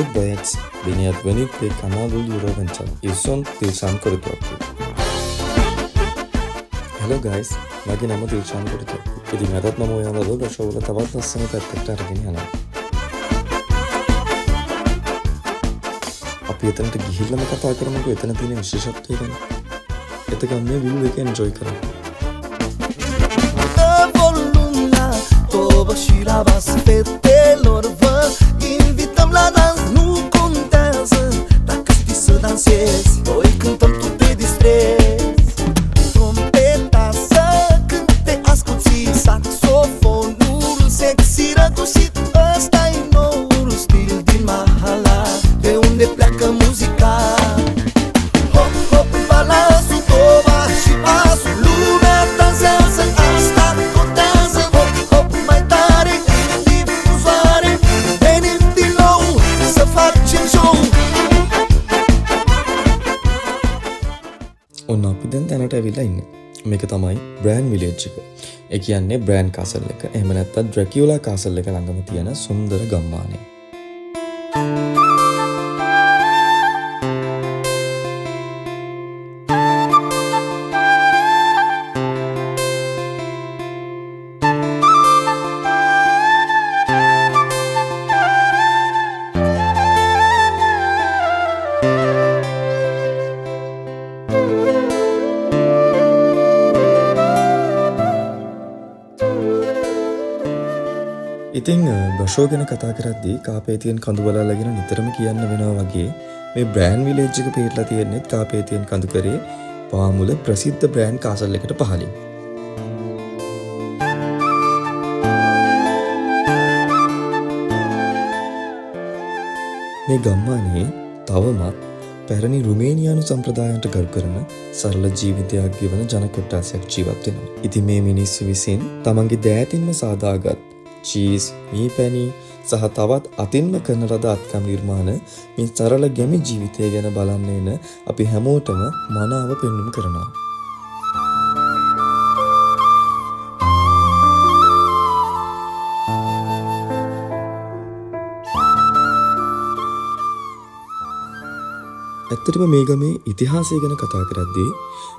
Good Bites biniatwanite kanalul yurovencha ison dilshan korutuakku. Hello guys, mage nama dilshan korutuakku. ඉතින් අදත් මම ඔයාලව දශවල තවත් ලස්සන පැත්තකට අරගෙන යනවා. අපි එතනට ගිහිල්ලාම කතා කරමුකෝ එතන තියෙන විශේෂත්වය ගැන. එතකම් මේ view එක enjoy කරන්න. ඔන්න අපි දැන් තැනට ඇවිල්ලා ඉන්නේ. මේක තමයි බ්‍රෑන් විලේජ් එක. ඒ කියන්නේ බ්‍රෑන් කාසල් එක. එහෙම නැත්නම් ඩ්‍රැකියුලා කාසල් එක ළඟම තියෙන සුන්දර ගම්මානය. ඉතින් බෂෝ ගැන කතා කරද්දී කාපේතියන් කඳුවලල්ලා ගැන නිතරම කියන්න වෙනවා වගේ මේ බ්‍රෑන් විලේජ් එක පිටලා තියෙන්නේ කාපේතියන් කඳුකරේ පාමුල ප්‍රසිද්ධ බ්‍රෑන් කාසල් එකට පහළින්. මේ ගම්මානයේ තවමත් පැරණි රුමේනියානු සම්ප්‍රදායන්ට ගරු කරන සරල ජීවිතයක් ගෙවන ජන කොට්ටාසයක් ජීවත් වෙනවා. ඉතින් මේ මිනිස්සු විසින් තමන්ගේ දෑතින්ම සාදාගත් චීස්, මී පැණි සහ තවත් අතින්ම කරන ලද අත්කම් නිර්මාණ මේ සරල ගැමි ජීවිතය ගැන බලන්න එන අපි හැමෝටම මනාව පෙන්වුම් කරනවා. ඇත්තටම මේ ගමේ ඉතිහාසය ගැන කතා කරද්දී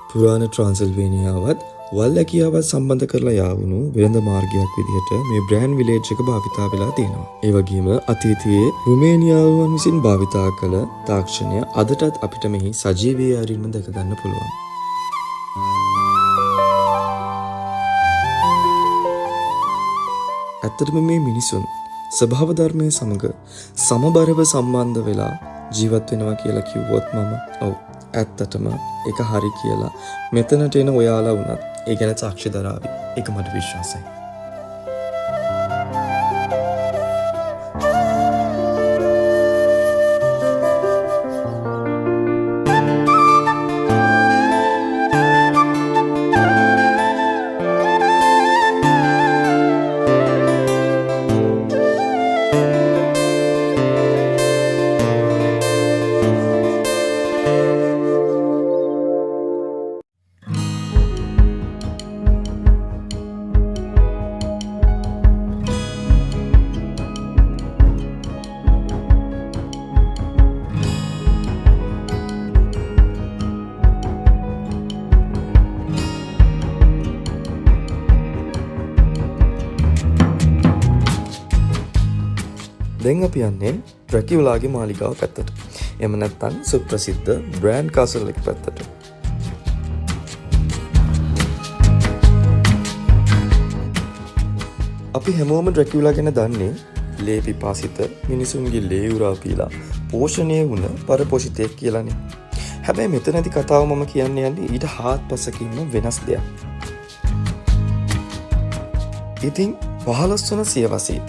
පුරාණ ට්‍රාන්සිල්වේනියාවත් වල්ලැකියාවත් සම්බන්ධ කරලා යාවුණු වෙළඳ මාර්ගයක් විදිහට මේ බ්‍රෑන් විලේජ් එක භාවිතා වෙලා තියෙනවා. ඒ වගේම අතීතයේ රුමේනියානුවන් විසින් භාවිතා කළ තාක්ෂණය අදටත් අපිට මෙහි සජීවී ආරින්ම දැක ගන්න පුළුවන්. ඇත්තටම මේ මිනිසුන් ස්වභාව ධර්මයේ සමග සමබරව සම්බන්ධ වෙලා ජීවත් වෙනවා කියලා කිව්වොත් මම ඔව් ඇත්තටම ඒක හරි කියලා මෙතනට එන ඔයාලා වුණත් ඒ ගැන සාක්ෂි දරාවි. ඒක මට විශ්වාසයි. දැන් අපි යන්නේ ඩ්‍රැකියුලාගේ මාලිගාව පැත්තට. එහෙම නැත්නම් සුප්‍රසිද්ධ බ්‍රෑන් කාසල් එක පැත්තට. අපි හැමෝම ඩ්‍රැකියුලා ගැන දන්නේ ලේ පිපාසිත මිනිසුන්ගේ ලේ උරා පීලා පෝෂණය වුණ පරපෝෂිතයෙක් කියලානේ. හැබැයි මෙතනදී කතාව මම කියන්නේ ඊට හාත්පසකින්ම වෙනස් දෙයක්. ඉතින් 15 වන සියවසේ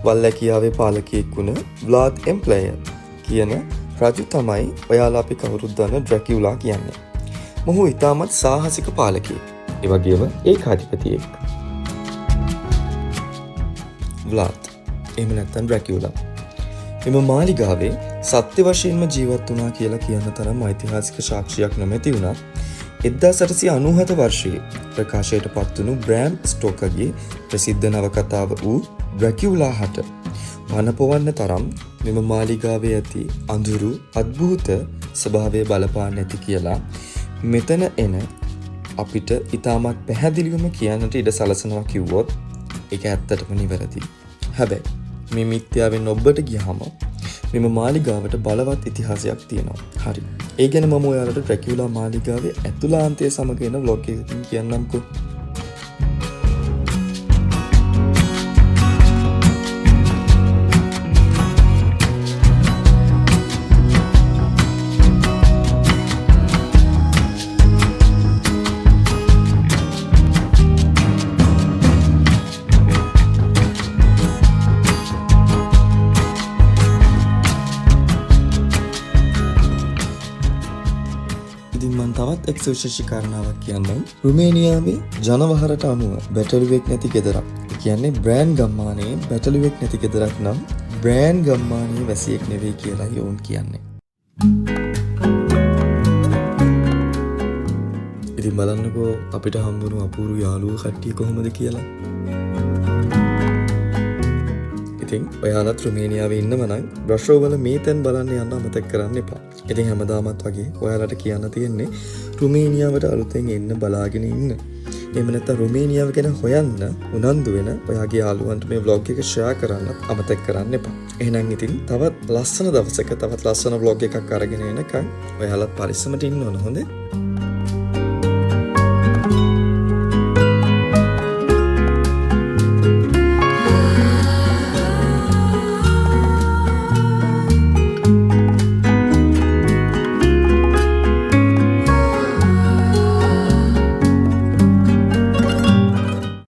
වල්ලැකියාවේ පාලකයෙක් වුණ ව්ලාඩ් එම්ප්ලයර් කියන රජු තමයි ඔයාලා අපි කවුරුත් දන්න ඩ්‍රැකියුලා කියන්නේ. මොහු ඉතාමත් සාහසික පාලකයෙක්. ඒ වගේම ඒකාධිපතියෙක්. ව්ලාඩ් එහෙම නැත්නම් ඩ්‍රැකියුලා. එම මාලිගාවේ සත්‍ය වශයෙන්ම ජීවත් වුණා කියලා කියන තරම් ඓතිහාසික සාක්ෂියක් නොමැති වුණත් 1897 වර්ෂයේ ප්‍රකාශයට පත්වුණු බ්‍රෑම් ස්ටෝකර්ගේ ප්‍රසිද්ධ නවකතාව වූ ඩ්‍රැකියුලා හට පනපවන්න තරම් මෙම මාලිගාවේ ඇති අඳුරු අද්භූත ස්වභාවය බලපාන්න ඇති කියලා මෙතන එන අපිට ඉතාමත් පැහැදිලිවම කියන්නට ඉඩ සලසනවා කිව්වොත් ඒක ඇත්තටම නිවැරදි. හැබැයි මේ මිත්‍යාවෙන් ඔබට ගියහම මෙම මාලිගාවට බලවත් ඉතිහාසයක් තියෙනවා. හරි. ඒ ගැන මම ඔයාලට ඩ්‍රැකියුලා මාලිගාවේ ඇතුළාන්තය සමග එන ව්ලොග් එකකින් කියන්නම්කෝ. තවත් එක් සුවිශේෂී කාරණාවක් කියන්නම්. රුමේනියාවේ ජනවහරට අනුව බැටළුවෙක් නැති ගෙදරක්. ඒ කියන්නේ බ්‍රෑන් ගම්මානයේ බැටළුවෙක් නැති ගෙදරක් නම් බ්‍රෑන් ගම්මානයේ වැසියෙක් නෙවෙයි කියලා යෝන් කියන්නේ. ඉතින් බලන්නකෝ අපිට හම්බුණු අපූර්ව යාළුවෝ කට්ටිය කොහොමද කියලා. ඉතින් ඔයාලත් රුමේනියාවේ ඉන්නම නම් බ්‍රෂෝ වල මේ තැන් බලන්න යන්න අමතක කරන්න එපා. ඉතින් හැමදාමත් වගේ ඔයාලට කියන්න තියෙන්නේ රුමේනියාවට අලුතෙන් එන්න බලාගෙන ඉන්න. එහෙම නැත්නම් රුමේනියාව ගැන හොයන්න උනන්දු වෙන ඔයාගේ යාළුවන්ට මේ vlog එක share කරන්න අමතක කරන්න එපා. එහෙනම් ඉතින් තවත් ලස්සන දවසක තවත් ලස්සන vlog එකක් අරගෙන එනකන් ඔයාලත් පරිස්සමට ඉන්න ඕන හොඳේ.